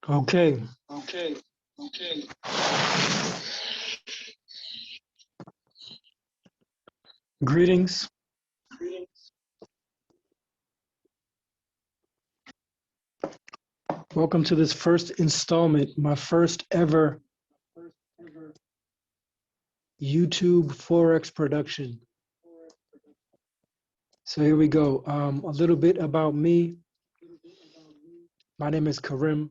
Okay. Greetings. Welcome to this first installment, my first ever YouTube Forex production. So here we go. A little bit about me. My name is Karim.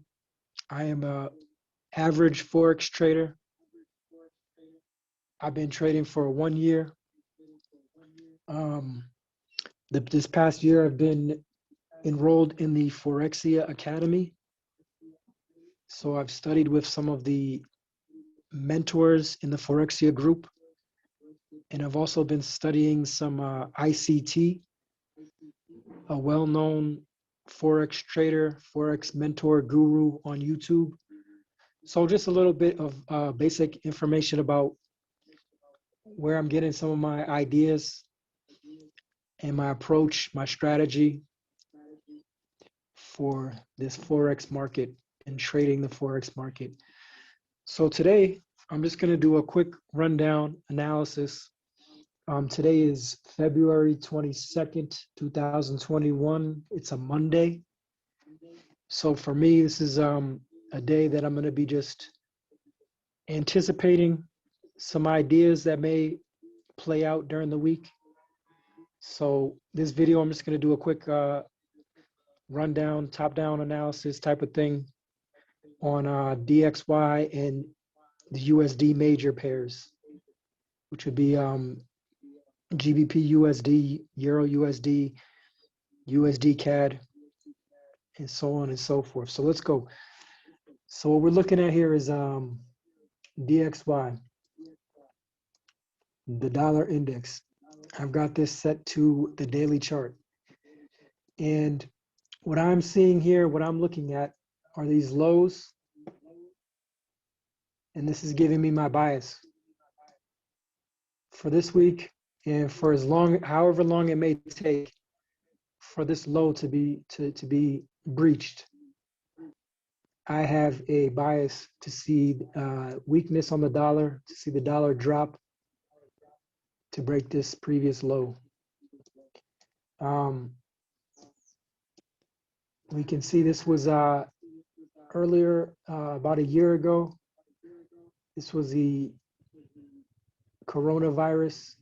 I am a average Forex trader. I've been trading for 1 year. This past year, I've been enrolled in the Forexia Academy. So I've studied with some of the mentors in the Forexia group. And I've also been studying some ICT, a well-known Forex trader, Forex mentor guru on YouTube. So just a little bit of basic information about where I'm getting some of my ideas and my approach, my strategy for this Forex market and trading the Forex market. So today, I'm just going to do a quick rundown analysis. Today is February 22nd, 2021. It's a Monday. So for me, this is a day that I'm going to be just anticipating some ideas that may play out during the week. So this video, I'm just going to do a quick rundown, top-down analysis type of thing on DXY and the USD major pairs, which would be Gbpusd, Euro USD, USD CAD, and so on and so forth. So let's go. So what we're looking at here is DXY, the dollar index. I've got this set to the daily chart. And what I'm seeing here, what I'm looking at are these lows. And this is giving me my bias for this week and for as long, however long it may take for this low to be breached. I have a bias to see weakness on the dollar, to see the dollar drop to break this previous low. We can see this was earlier, about a year ago. This was the coronavirus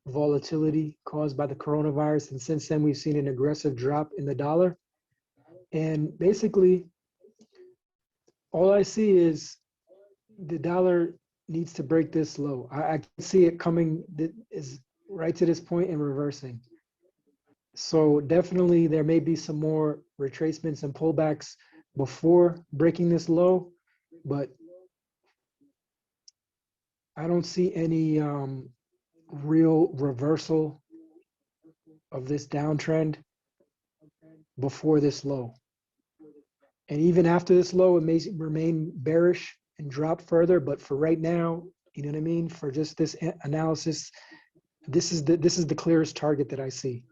volatility caused by the coronavirus. And since then, we've seen an aggressive drop in the dollar. And basically, all I see is the dollar needs to break this low. I can see it coming is right to this point and reversing. So definitely there may be some more retracements and pullbacks before breaking this low, but I don't see any real reversal of this downtrend before this low. And even after this low, it may remain bearish and drop further. But for right now, you know what I mean? For just this analysis, this is the clearest target that I see.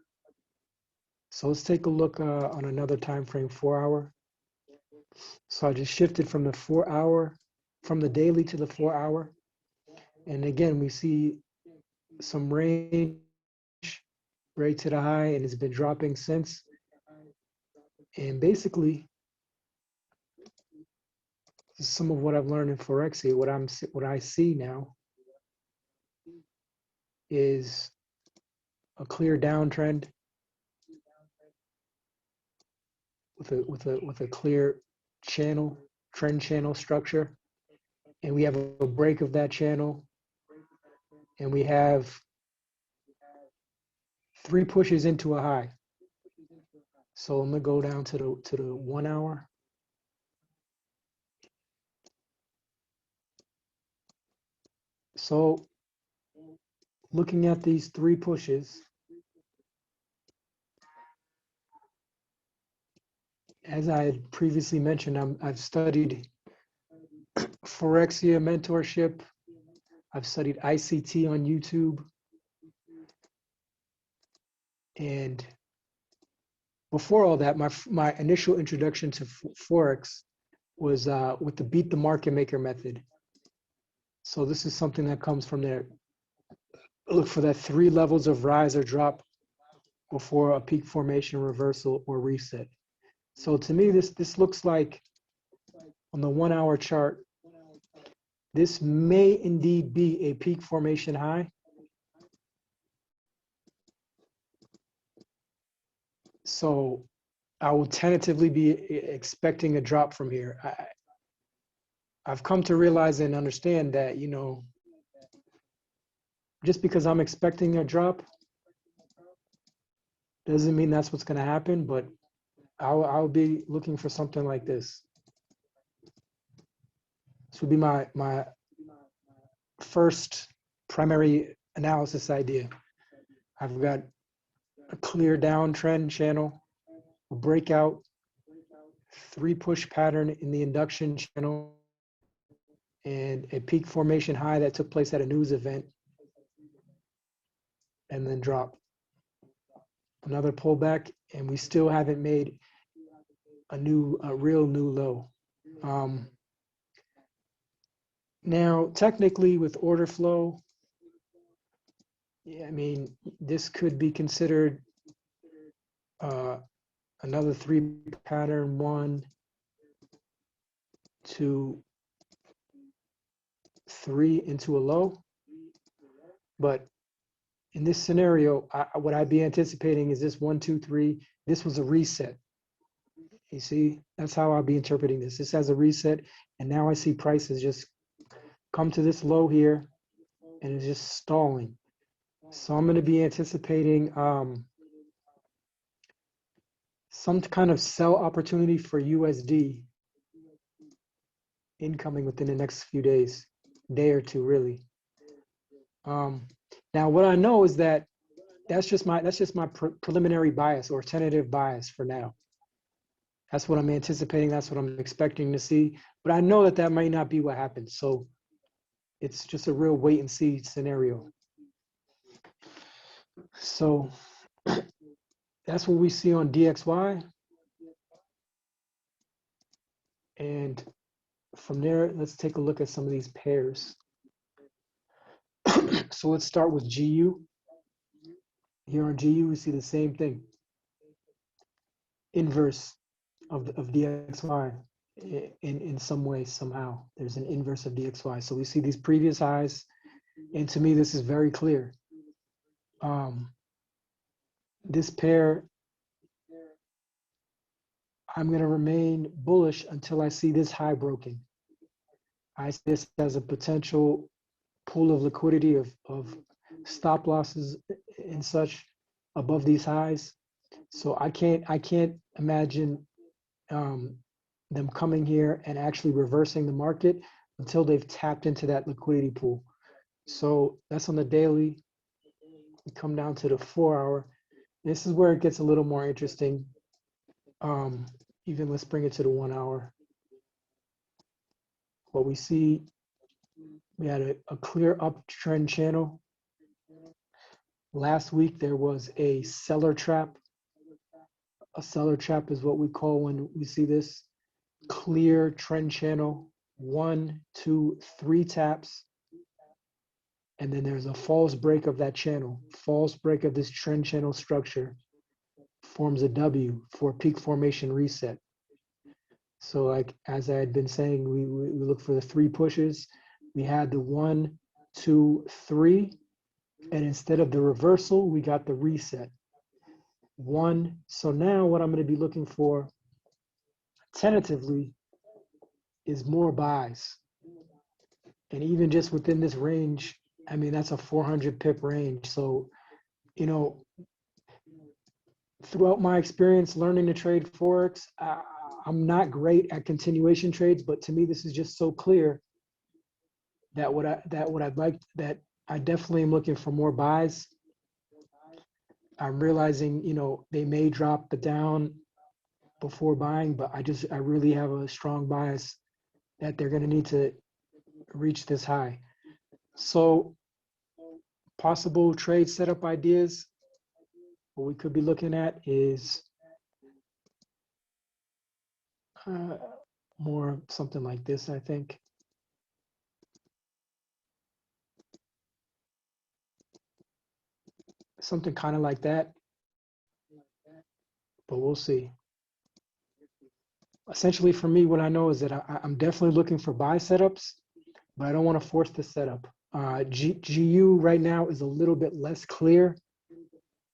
So let's take a look on another time frame, 4 hour. So I just shifted from the 4 hour, from the daily to the 4 hour. And again, we see some range right to the high, and it's been dropping since. And basically, this is some of what I've learned in Forex here. What I see now is a clear downtrend with a clear trend channel structure, and we have a break of that channel, and we have 3 pushes into a high. So I'm gonna go down to the 1 hour. So looking at these 3 pushes, as I had previously mentioned, I've studied Forexia mentorship. I've studied ICT on YouTube. And before all that, my initial introduction to Forex was with the beat the market maker method. So this is something that comes from there. Look for that 3 levels of rise or drop before a peak formation, reversal, or reset. So to me, this looks like on the 1 hour chart, this may indeed be a peak formation high. So I will tentatively be expecting a drop from here. I've come to realize and understand that, you know, just because I'm expecting a drop doesn't mean that's what's going to happen, but I'll be looking for something like this. This would be my first primary analysis idea. I've got a clear downtrend channel, a breakout, 3 push pattern in the induction channel, and a peak formation high that took place at a news event, and then drop. Another pullback, and we still haven't made a real new low. Now, technically, with order flow, yeah, I mean, this could be considered another 3 pattern, 1, 2, 3 into a low. But in this scenario, what I'd be anticipating is this 1, 2, 3. This was a reset. You see, that's how I'll be interpreting this. This has a reset, and now I see prices just come to this low here, and it's just stalling. So I'm going to be anticipating some kind of sell opportunity for USD incoming within the next few days, day or two, really. Now, what I know is that that's just my preliminary bias or tentative bias for now. That's what I'm anticipating. That's what I'm expecting to see. But I know that that might not be what happens. So it's just a real wait and see scenario. So that's what we see on DXY. And from there, let's take a look at some of these pairs. So let's start with GU. Here on GU, we see the same thing. Inverse of DXY in some way, somehow. There's an inverse of DXY. So we see these previous highs, and to me, this is very clear. This pair, I'm going to remain bullish until I see this high broken. I see this as a potential pool of liquidity of stop losses and such above these highs. So I can't imagine them coming here and actually reversing the market until they've tapped into that liquidity pool. So that's on the daily. We come down to the 4 hour. This is where it gets a little more interesting. Even let's bring it to the 1 hour. What we see, we had a clear uptrend channel. Last week, there was a seller trap. A seller trap is what we call when we see this clear trend channel, 1, 2, 3 taps. And then there's a false break of that channel. False break of this trend channel structure forms a W for peak formation reset. So like, as I had been saying, we look for the 3 pushes. We had the 1, 2, 3. And instead of the reversal, we got the reset. 1. So now what I'm going to be looking for tentatively is more buys. And even just within this range, I mean, that's a 400 pip range. So, you know, throughout my experience learning to trade Forex, I'm not great at continuation trades, but to me, this is just so clear that I definitely am looking for more buys. I'm realizing, you know, they may drop the down before buying, but I really have a strong bias that they're going to need to reach this high. So possible trade setup ideas, what we could be looking at is More something like this, I think. Something kind of like that, but we'll see. Essentially, for me, what I know is that I'm definitely looking for buy setups, but I don't want to force the setup. GU right now is a little bit less clear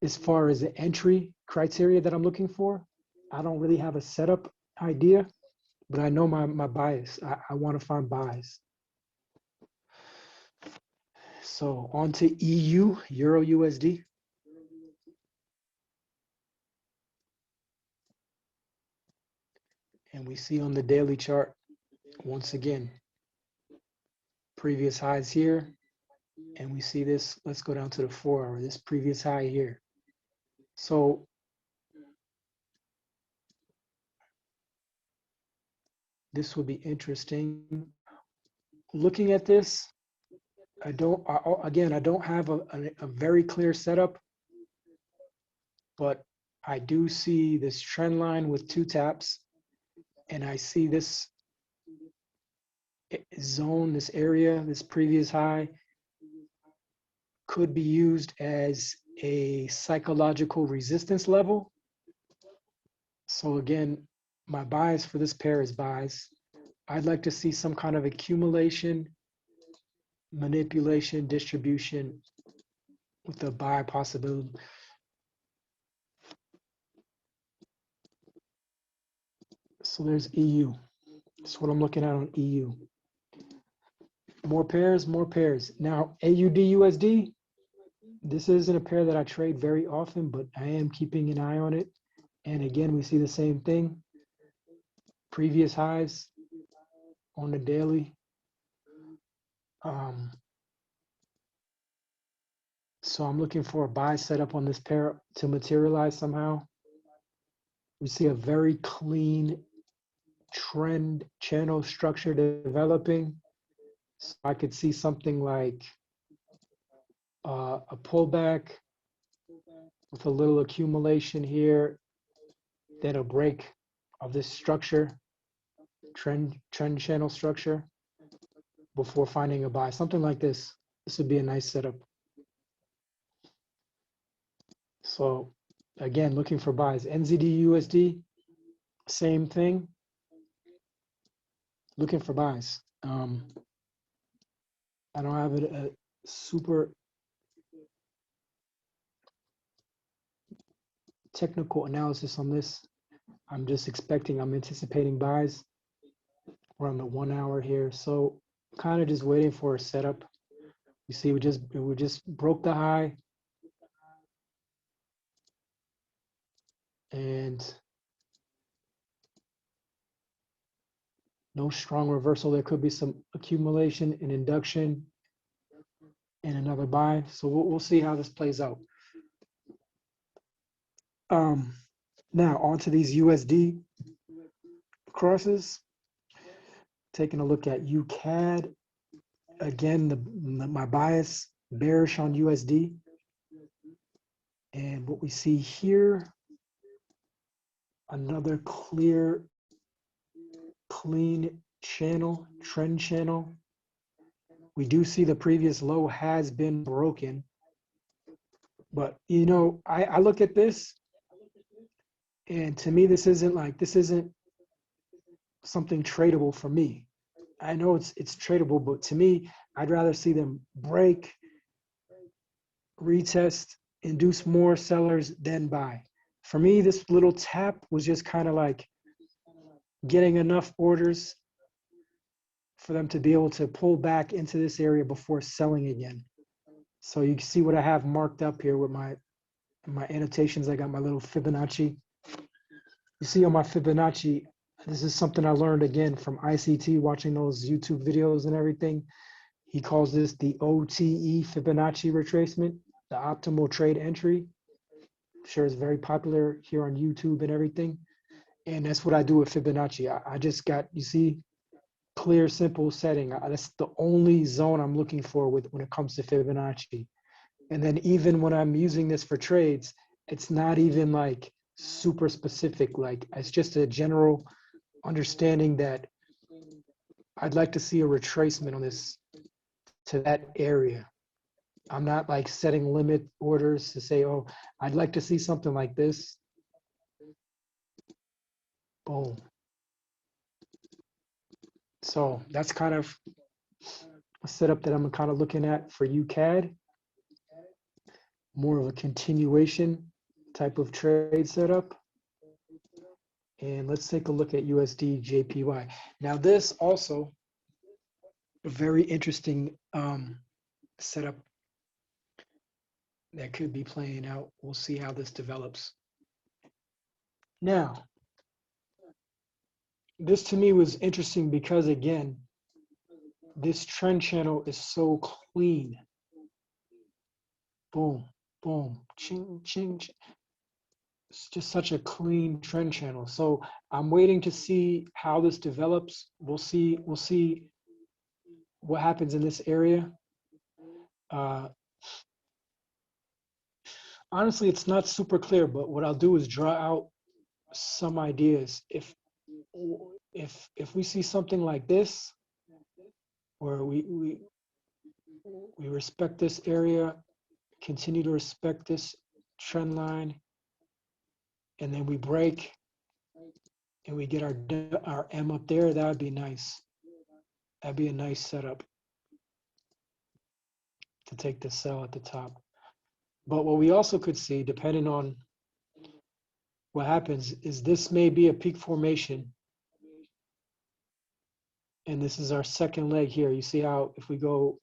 as far as the entry criteria that I'm looking for. I don't really have a setup idea, but I know my bias. I want to find buys. So on to EU, Euro USD. And we see on the daily chart, once again, previous highs here. And we see this, let's go down to the 4 hour, this previous high here. So this would be interesting. Looking at this, I don't have a very clear setup, but I do see this trend line with 2 taps, and I see this zone, this area, this previous high could be used as a psychological resistance level. So again, my bias for this pair is buys. I'd like to see some kind of accumulation, manipulation, distribution with a buy possibility. So there's EU. That's what I'm looking at on EU. More pairs, more pairs. Now, AUD USD, this isn't a pair that I trade very often, but I am keeping an eye on it. And again, we see the same thing. Previous highs on the daily. So I'm looking for a buy setup on this pair to materialize somehow. We see a very clean trend channel structure developing. So I could see something like a pullback with a little accumulation here, then a break of this structure, trend channel structure, before finding a buy. Something like this. This would be a nice setup. So again, looking for buys. NZD USD, same thing. Looking for buys. I don't have a super technical analysis on this. I'm anticipating buys. We're on the 1 hour here. So kind of just waiting for a setup. You see, we just broke the high. And no strong reversal. There could be some accumulation and induction and another buy. So we'll see how this plays out. Now on to these USD crosses. Taking a look at UCAD. Again, my bias bearish on USD. And what we see here, another clear, clean channel, trend channel. We do see the previous low has been broken. But, you know, I look at this, and to me, this isn't something tradable for me. I know it's tradable, but to me, I'd rather see them break, retest, induce more sellers, then buy. For me, this little tap was just kind of like getting enough orders for them to be able to pull back into this area before selling again. So you can see what I have marked up here with my annotations. I got my little Fibonacci. You see on my Fibonacci, this is something I learned again from ICT, watching those YouTube videos and everything. He calls this the OTE Fibonacci retracement, the optimal trade entry. I'm sure it's very popular here on YouTube and everything. And that's what I do with Fibonacci. I just got, you see, clear, simple setting. That's the only zone I'm looking for when it comes to Fibonacci. And then even when I'm using this for trades, it's not even like super specific. Like it's just a general understanding that I'd like to see a retracement on this to that area. I'm not like setting limit orders to say, oh, I'd like to see something like this. Boom. So that's kind of a setup that I'm kind of looking at for UCAD. More of a continuation type of trade setup. And let's take a look at USD JPY. Now this also a very interesting setup that could be playing out. We'll see how this develops. Now, this to me was interesting because again, this trend channel is so clean. Boom, boom, ching, ching, ching. It's just such a clean trend channel. So I'm waiting to see how this develops. We'll see what happens in this area. Honestly, it's not super clear, but what I'll do is draw out some ideas. If we see something like this, where we respect this area, continue to respect this trend line, and then we break and we get our M up there, that would be nice. That'd be a nice setup to take the sell at the top. But what we also could see, depending on what happens, is this may be a peak formation. And this is our second leg here. You see how if we go,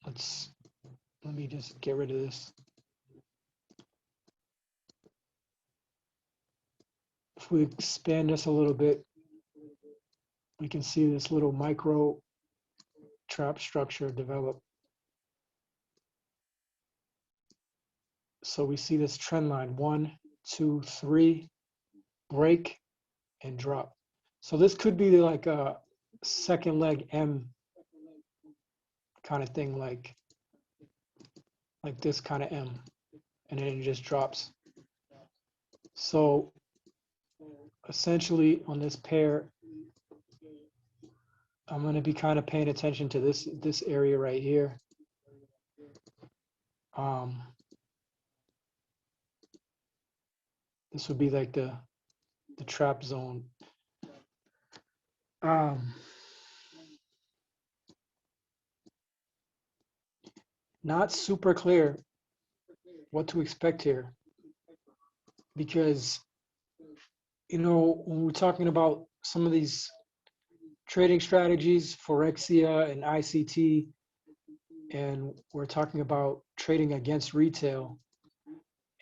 let me just get rid of this. If we expand this a little bit, we can see this little micro trap structure develop. So we see this trend line, 1, 2, 3, break and drop. So this could be like a second leg M kind of thing, like this kind of M, and then it just drops. So essentially on this pair, I'm going to be kind of paying attention to this area right here. This would be like the trap zone. Not super clear what to expect here, because when we're talking about some of these trading strategies, Forexia and ICT, and we're talking about trading against retail,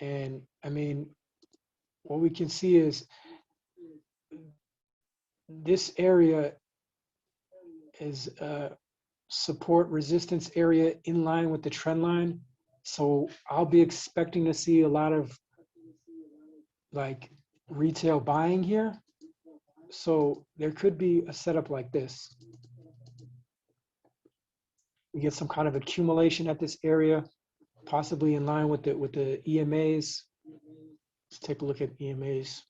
and I mean, what we can see is this area is a support resistance area in line with the trend line. So I'll be expecting to see a lot of like retail buying here. So there could be a setup like this. We get some kind of accumulation at this area, possibly in line with the EMAs. Let's take a look at EMAs.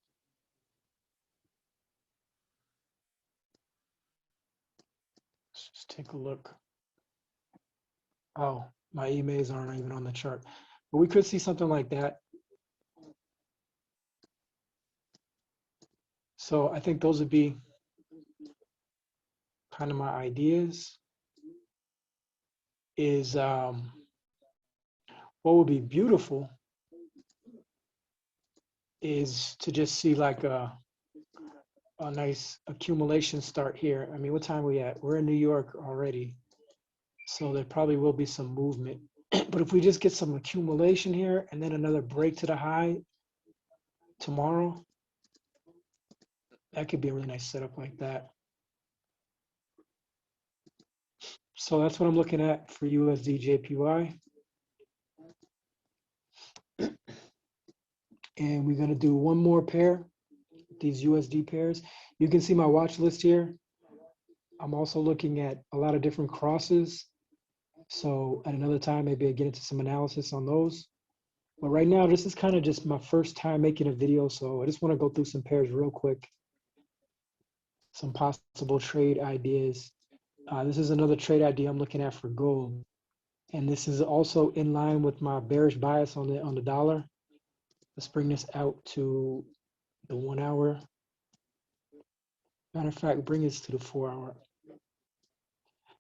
Let's just take a look. Oh, my EMAs aren't even on the chart. But we could see something like that. So I think those would be kind of my ideas. Is what would be beautiful is to just see like a nice accumulation start here. I mean, what time are we at? We're in New York already, so there probably will be some movement. But if we just get some accumulation here and then another break to the high tomorrow, that could be a really nice setup like that. So that's what I'm looking at for USD JPY. And we're going to do one more pair, these USD pairs. You can see my watch list here. I'm also looking at a lot of different crosses. So at another time, maybe I get into some analysis on those. But right now, this is kind of just my first time making a video. So I just want to go through some pairs real quick. some possible trade ideas. This is another trade idea I'm looking at for gold. And this is also in line with my bearish bias on the dollar. Let's bring this out to the 1 hour. Matter of fact, bring this to the 4 hour.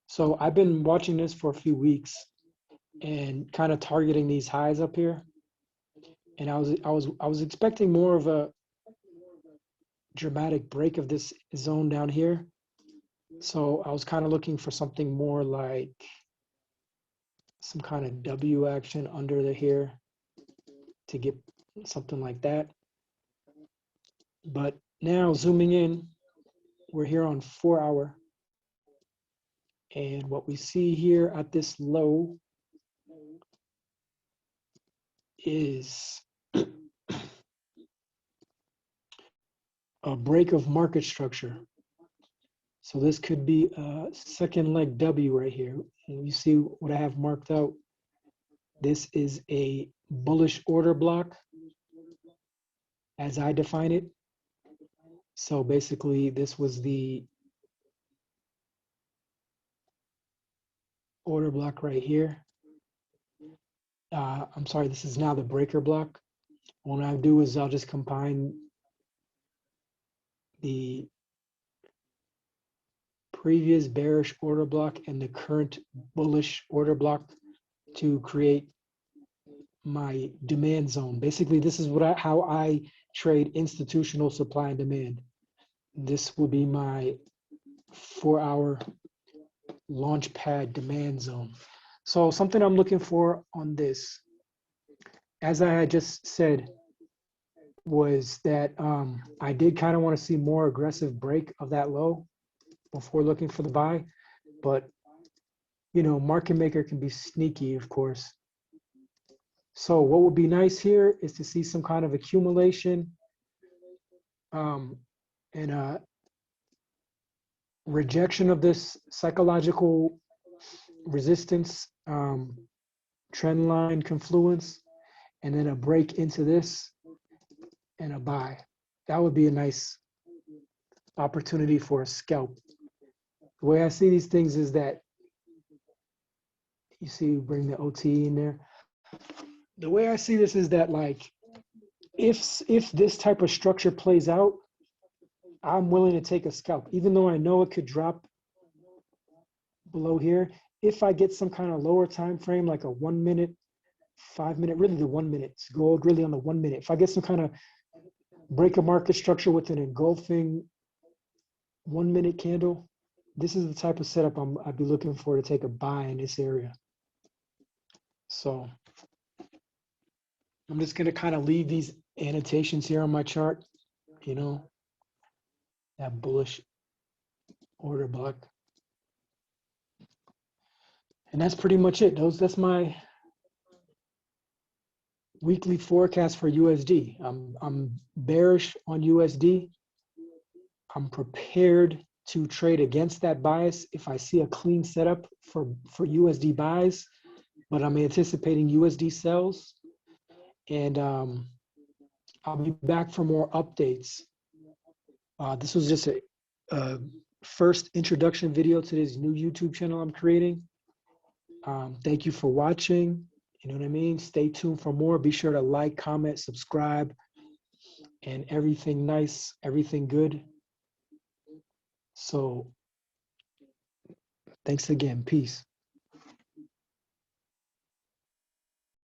So I've been watching this for a few weeks and kind of targeting these highs up here. And I was expecting more of a dramatic break of this zone down here. So I was kind of looking for something more like some kind of W action under the here to get something like that. But now zooming in, we're here on 4 hour. And what we see here at this low is a break of market structure. So this could be a second leg W right here. And you see what I have marked out. This is a bullish order block as I define it. So basically this was the order block right here. I'm sorry, this is now the breaker block. What I'll do is I'll just combine the previous bearish order block and the current bullish order block to create my demand zone. Basically, this is how I trade institutional supply and demand. This will be my 4 hour launch pad demand zone. So something I'm looking for on this, as I had just said, was that I did kind of want to see more aggressive break of that low before looking for the buy. But, you know, market maker can be sneaky, of course. So what would be nice here is to see some kind of accumulation and a rejection of this psychological resistance trend line confluence, and then a break into this and a buy. That would be a nice opportunity for a scalp. The way I see these things is that, you see, bring the OT in there. The way I see this is that, like, if this type of structure plays out, I'm willing to take a scalp, even though I know it could drop below here. If I get some kind of lower time frame, like a 1 minute, 5 minute, really the 1 minute, it's gold really on the 1 minute. If I get some kind of break a market structure with an engulfing 1 minute candle, this is the type of setup I'd be looking for to take a buy in this area. So I'm just going to kind of leave these annotations here on my chart, you know, that bullish order block. And that's pretty much it. That's my weekly forecast for USD. I'm bearish on USD. I'm prepared to trade against that bias if I see a clean setup for USD buys, but I'm anticipating USD sells. And I'll be back for more updates. This was just a first introduction video to this new YouTube channel I'm creating. Thank you for watching. You know what I mean? Stay tuned for more. Be sure to like, comment, subscribe, and everything nice, everything good. So thanks again. Peace.